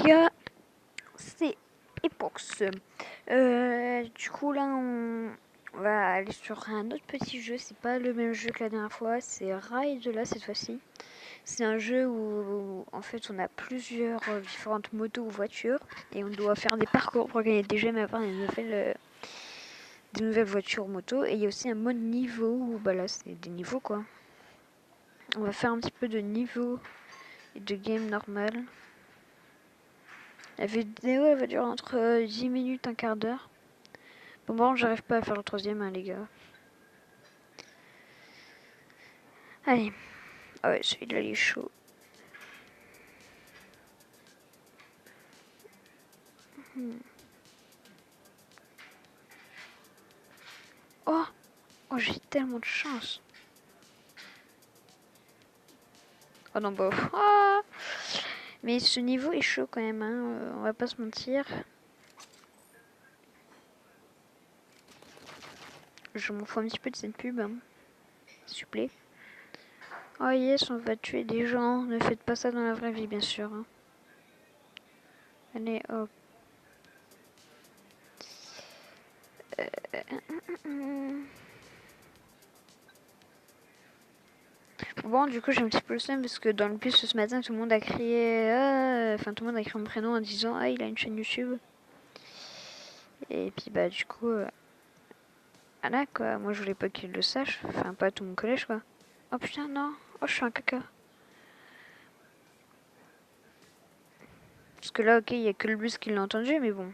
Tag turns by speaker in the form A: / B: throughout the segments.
A: gars, c'est Epox. Du coup là on va aller sur un autre petit jeu, c'est pas le même jeu que la dernière fois, c'est Ride là cette fois-ci. C'est un jeu où en fait on a plusieurs différentes motos ou voitures et on doit faire des parcours pour gagner des gemmes et avoir des nouvelles voitures moto. Et il y a aussi un mode niveau où bah là c'est des niveaux quoi. On va faire un petit peu de niveau et de game normal. La vidéo elle va durer entre 10 minutes, un quart d'heure. Bon, j'arrive pas à faire le troisième, hein, les gars. Allez. Ah ouais, celui-là, il est chaud. Oh, oh, j'ai tellement de chance. Oh non, bah. Ah, mais ce niveau est chaud quand même, hein. On va pas se mentir. Je m'en fous un petit peu de cette pub, hein. S'il vous plaît. Oh yes, on va tuer des gens. Ne faites pas ça dans la vraie vie, bien sûr, hein. Allez, hop. Bon, du coup, j'ai un petit peu le seum parce que dans le bus ce matin, tout le monde a crié. Enfin, tout le monde a crié mon prénom en disant ah, il a une chaîne YouTube. Et puis, bah, du coup. Voilà quoi, moi je voulais pas qu'il le sache. Enfin, pas tout mon collège quoi. Oh putain, non. Oh, je suis un caca. Parce que là, ok, il y a que le bus qui l'a entendu, mais bon.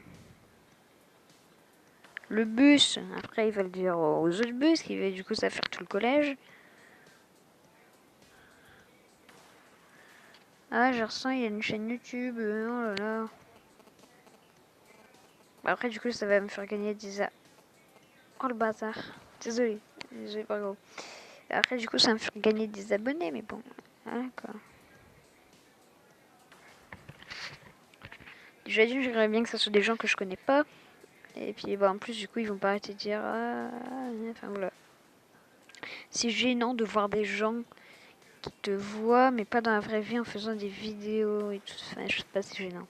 A: Le bus, après il va le dire aux autres bus, qui va du coup ça faire tout le collège. Ah, je ressens, il y a une chaîne YouTube, oh là là. Après, du coup, ça va me faire gagner des... Oh le bâtard. Désolé, désolé, pas gros. Après, du coup, ça va me faire gagner des abonnés, mais bon. Voilà quoi. Déjà dit, j'aimerais bien que ça soit des gens que je connais pas. Et puis, bah, en plus, du coup, ils vont pas arrêter de dire... Ah, enfin, voilà. C'est gênant de voir des gens qui te voient, mais pas dans la vraie vie en faisant des vidéos et tout. Enfin, je sais pas, c'est gênant.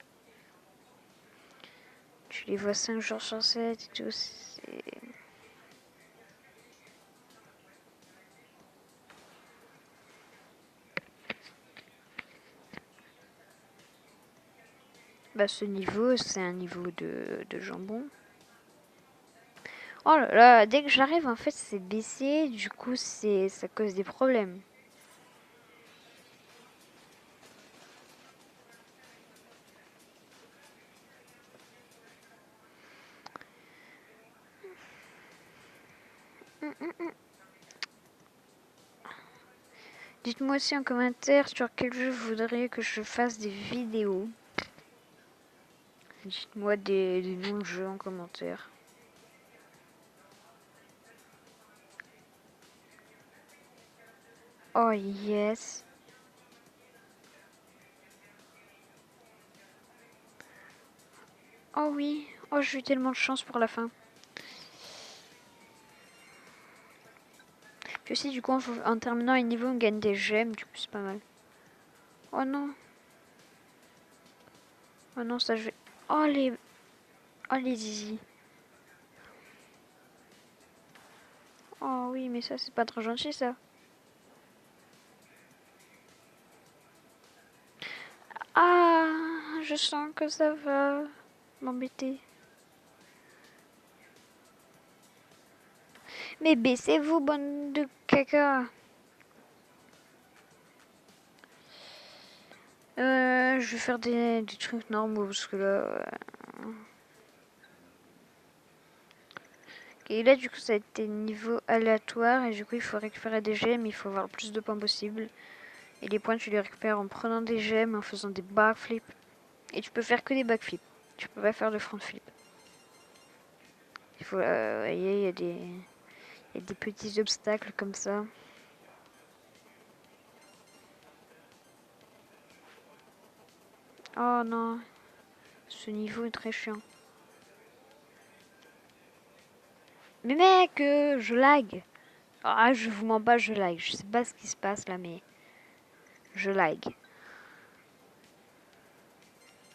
A: Tu les vois 5 jours sur 7 et tout. C'est... Bah, ce niveau, c'est un niveau de jambon. Oh là là, dès que j'arrive, en fait, c'est baissé. Du coup, ça cause des problèmes. Dites-moi aussi en commentaire sur quel jeu vous voudriez que je fasse des vidéos. Dites-moi des noms de jeux en commentaire. Oh yes. Oh oui. Oh, j'ai eu tellement de chance pour la fin. Puis aussi, du coup, en terminant un niveau, on gagne des gemmes. Du coup, c'est pas mal. Oh non. Oh non, ça je vais... Oh les... Oh les zizi. Oh oui, mais ça, c'est pas trop gentil, ça. Ah, je sens que ça va m'embêter. Mais baissez-vous, bande de caca. Je vais faire des trucs normaux, parce que là... Et là, du coup, ça a été niveau aléatoire, et du coup, il faut récupérer des gemmes, il faut avoir le plus de points possible. Et les points, tu les récupères en prenant des gemmes, en faisant des backflips. Et tu peux faire que des backflips. Tu peux pas faire de front flip. Il faut... voyez, il y a des petits obstacles comme ça. Oh non. Ce niveau est très chiant. Mais mec, je lag. Ah, je vous mens pas, je lag. Je sais pas ce qui se passe là, mais je lag.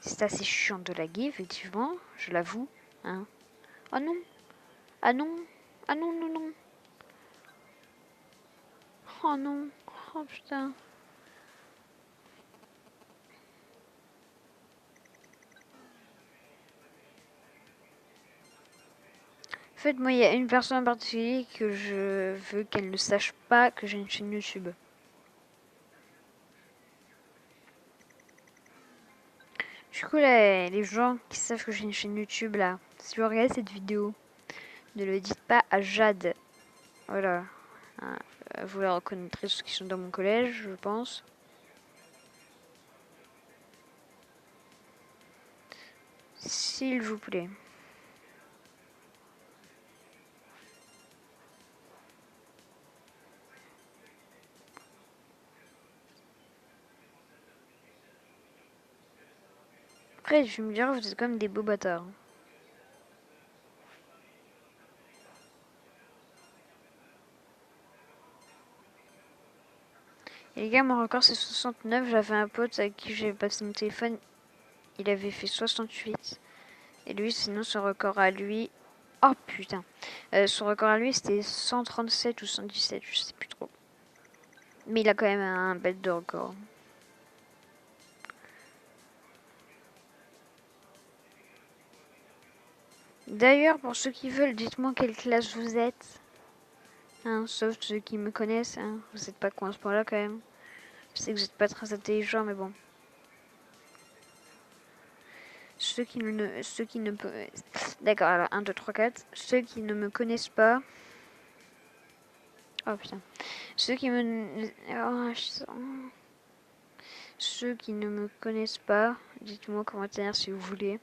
A: C'est assez chiant de laguer, effectivement, je l'avoue. Hein. Oh non. Ah non. Ah non, non, non. Oh non. Oh putain. En fait, moi, il y a une personne en particulier que je veux qu'elle ne sache pas que j'ai une chaîne YouTube. Du coup, là, les gens qui savent que j'ai une chaîne YouTube, là, si vous regardez cette vidéo, ne le dites pas à Jade. Voilà. Hein, vous la reconnaîtrez ceux qui sont dans mon collège, je pense. S'il vous plaît. Après, je vais me dire, vous êtes comme des beaux bâtards. Et les gars, mon record c'est 69. J'avais un pote avec qui j'ai passé mon téléphone. Il avait fait 68. Et lui, sinon, son record à lui... Oh putain. Son record à lui, c'était 137 ou 117, je sais plus trop. Mais il a quand même un bête de record. D'ailleurs, pour ceux qui veulent, dites-moi quelle classe vous êtes. Hein, sauf ceux qui me connaissent. Hein. Vous n'êtes pas con à ce point-là quand même. Je sais que vous n'êtes pas très intelligent, mais bon. Ceux qui ne peuvent... D'accord, alors 1, 2, 3, 4. Ceux qui ne me connaissent pas... Oh putain. Ceux qui me... Oh, Ceux qui ne me connaissent pas, dites-moi en commentaire si vous voulez.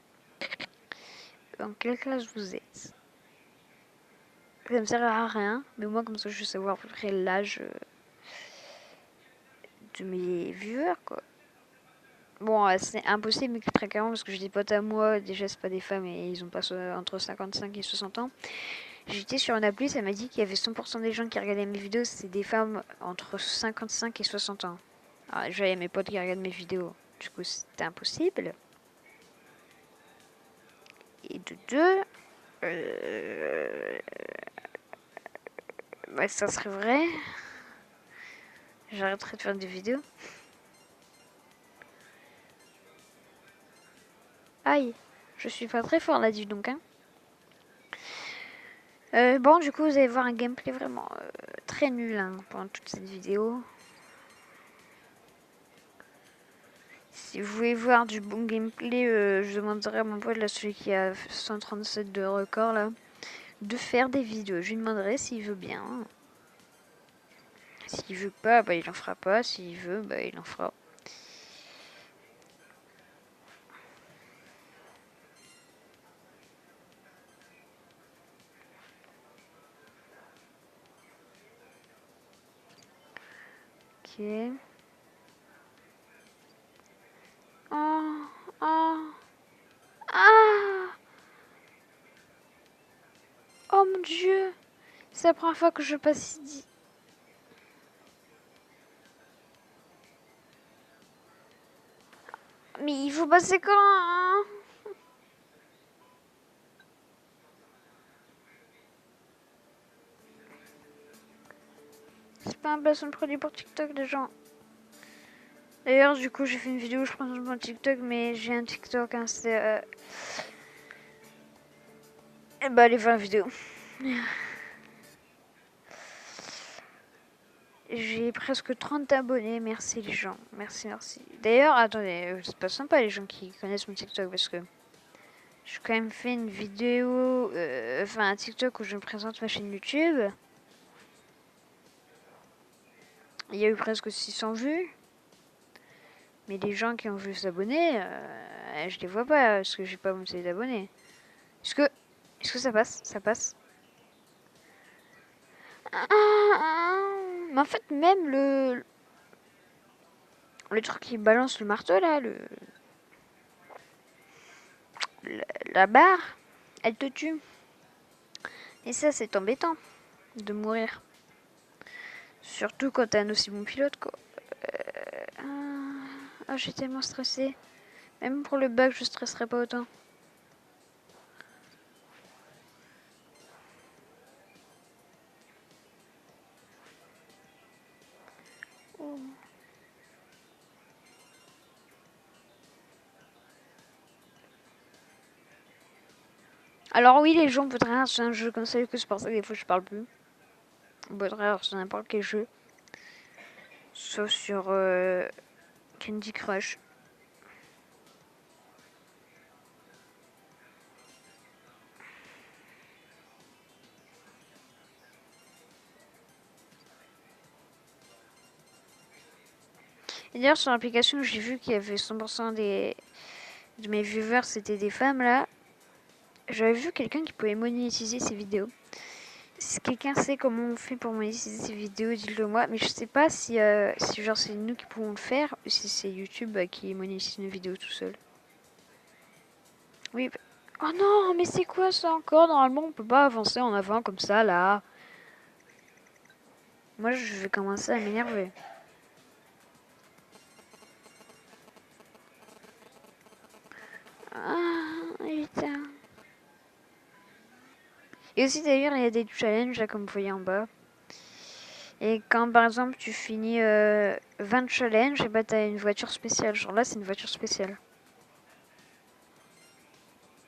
A: Dans quelle classe vous êtes? Ça me sert à rien, mais moi comme ça je vais savoir à peu près l'âge de mes viewers quoi. Bon, c'est impossible très clairement parce que j'ai des potes à moi, déjà c'est pas des femmes et ils ont pas entre 55 et 60 ans. J'étais sur une appli, ça m'a dit qu'il y avait 100% des gens qui regardaient mes vidéos, c'est des femmes entre 55 et 60 ans. Alors déjà il y a mes potes qui regardent mes vidéos, du coup c'était impossible. Et de deux, bah, ça serait vrai. J'arrêterai de faire des vidéos. Aïe, je suis pas très fort là, dis donc. Hein. Bon, du coup, vous allez voir un gameplay vraiment très nul hein, pendant toute cette vidéo. Si vous voulez voir du bon gameplay, je demanderai à mon pote, là, celui qui a 137 de record, là, de faire des vidéos. Je lui demanderai s'il veut bien. S'il veut pas, bah il en fera pas. S'il veut, bah il en fera. Ok. Oh, oh, ah! Oh mon dieu! C'est la première fois que je passe ici. Mais il faut passer quand hein. C'est pas un placement de produit pour TikTok des gens. D'ailleurs, du coup, j'ai fait une vidéo où je présente mon TikTok, mais j'ai un TikTok, hein, c'est... Et bah, allez voir la vidéo. J'ai presque 30 abonnés, merci les gens. Merci, merci. D'ailleurs, attendez, c'est pas sympa les gens qui connaissent mon TikTok, parce que... J'ai quand même fait une vidéo... Enfin, un TikTok où je me présente ma chaîne YouTube. Il y a eu presque 600 vues. Mais les gens qui ont voulu s'abonner, je les vois pas, parce que j'ai pas monté d'abonnés. Est-ce que ça passe? Ça passe. Mais en fait, même le truc qui balance le marteau, là, la barre, elle te tue. Et ça, c'est embêtant de mourir. Surtout quand t'es un aussi bon pilote, quoi. Oh, j'ai tellement stressé. Même pour le bac, je stresserai pas autant. Oh. Alors oui, les gens voudraient acheter un jeu comme ça, que c'est pour ça que des fois je parle plus. On voudrait acheter n'importe quel jeu. Sauf sur Candy Crush. Et d'ailleurs sur l'application, j'ai vu qu'il y avait 100% de mes viewers, c'était des femmes là. J'avais vu quelqu'un qui pouvait monétiser ses vidéos. Si quelqu'un sait comment on fait pour monétiser ses vidéos, dites-le moi. Mais je sais pas si genre c'est nous qui pouvons le faire ou si c'est YouTube qui monétise nos vidéos tout seul. Oui. Oh non, mais c'est quoi ça encore? Normalement, on peut pas avancer en avant comme ça là. Moi, je vais commencer à m'énerver. Ah, putain. Et aussi d'ailleurs, il y a des challenges là, comme vous voyez en bas. Et quand par exemple tu finis 20 challenges, et bah t'as une voiture spéciale. Genre là, c'est une voiture spéciale.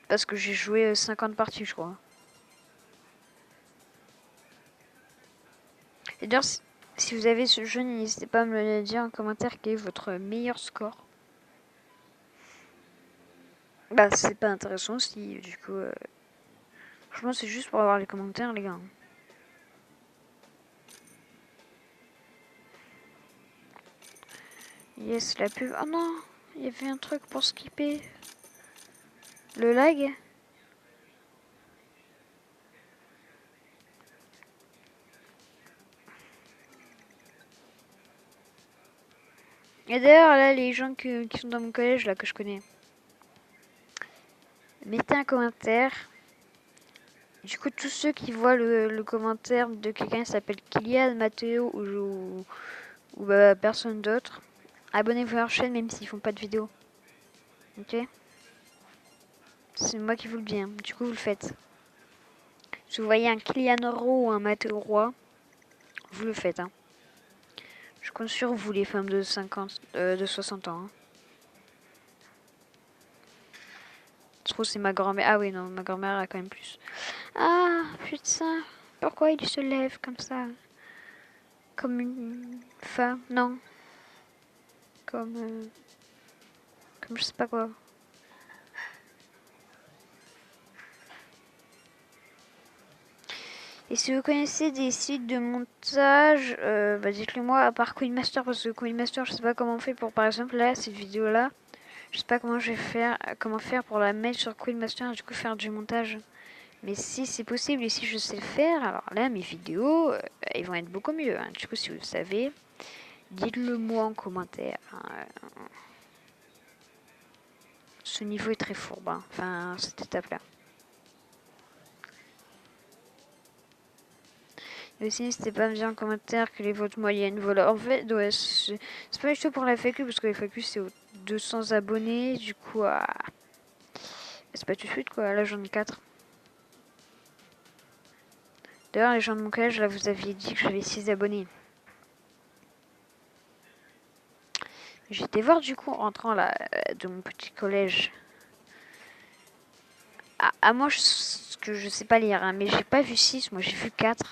A: Parce que j'ai joué 50 parties, je crois. Et d'ailleurs, si vous avez ce jeu, n'hésitez pas à me le dire en commentaire quel est votre meilleur score. Bah, c'est pas intéressant si, du coup. Franchement, c'est juste pour avoir les commentaires, les gars. Yes, la pub. Oh non, il y avait un truc pour skipper. Le lag. Et d'ailleurs, là, les gens qui sont dans mon collège, là, que je connais, mettez un commentaire. Du coup, tous ceux qui voient le commentaire de quelqu'un qui s'appelle Kylian, Mathéo ou bah, personne d'autre, abonnez-vous à leur chaîne même s'ils font pas de vidéo. Ok? C'est moi qui vous le dis. Hein. Du coup, vous le faites. Si vous voyez un Kylian Rowe ou un Mathéo Roy, vous le faites. Hein. Je compte sur vous, les femmes de 60 ans. Hein. Je trouve que c'est ma grand-mère. Ah oui, non, ma grand-mère a quand même plus. Ah, putain. Pourquoi il se lève comme ça? Comme une femme? Non. Comme je sais pas quoi. Et si vous connaissez des sites de montage, bah dites-le moi, à part Queen Master, parce que Queen Master, je sais pas comment on fait pour, par exemple, là, cette vidéo-là. Je sais pas comment je vais faire, comment faire pour la mettre sur Queen Master et du coup faire du montage. Mais si c'est possible et si je sais le faire, alors là, mes vidéos, elles vont être beaucoup mieux. Hein. Du coup, si vous le savez, dites-le moi en commentaire. Hein. Ce niveau est très fourbe, hein. Enfin, cette étape-là. Et aussi, n'hésitez pas à me dire en commentaire quelle est votre moyenne. Voilà, en fait, ouais, c'est pas du tout pour la FAQ, parce que la FAQ, c'est aux 200 abonnés. Du coup, c'est pas tout de suite, quoi. Là, j'en ai 4. D'ailleurs, les gens de mon collège, là, vous aviez dit que j'avais 6 abonnés. J'étais voir, du coup, en rentrant, là, de mon petit collège. Ah, moi, que je sais pas lire, hein, mais j'ai pas vu 6, moi, j'ai vu 4.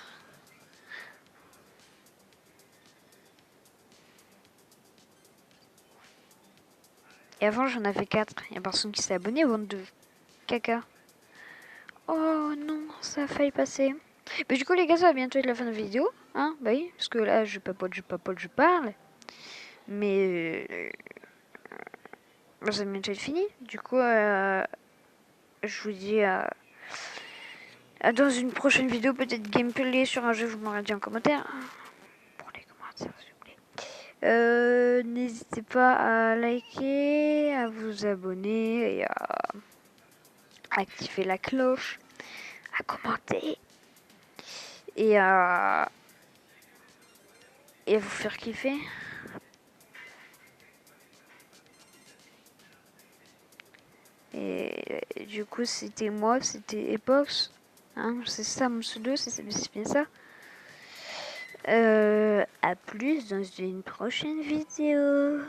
A: Et avant, j'en avais 4. Il y a personne qui s'est abonné, bande de caca. Oh non, ça a failli passer. Mais du coup, les gars, ça va bientôt être la fin de la vidéo. Hein, bah oui, parce que là, je papote, je parle. Mais ça va bientôt être fini. Du coup, je vous dis à dans une prochaine vidéo, peut-être gameplay sur un jeu, vous m'aurez dit en commentaire. Pour les commentaires, s'il vous plaît. N'hésitez pas à liker, à vous abonner et à activer la cloche, à commenter et à vous faire kiffer. Et du coup, c'était moi, c'était Epox. Hein, c'est ça mon pseudo, c'est bien ça. À plus dans une prochaine vidéo.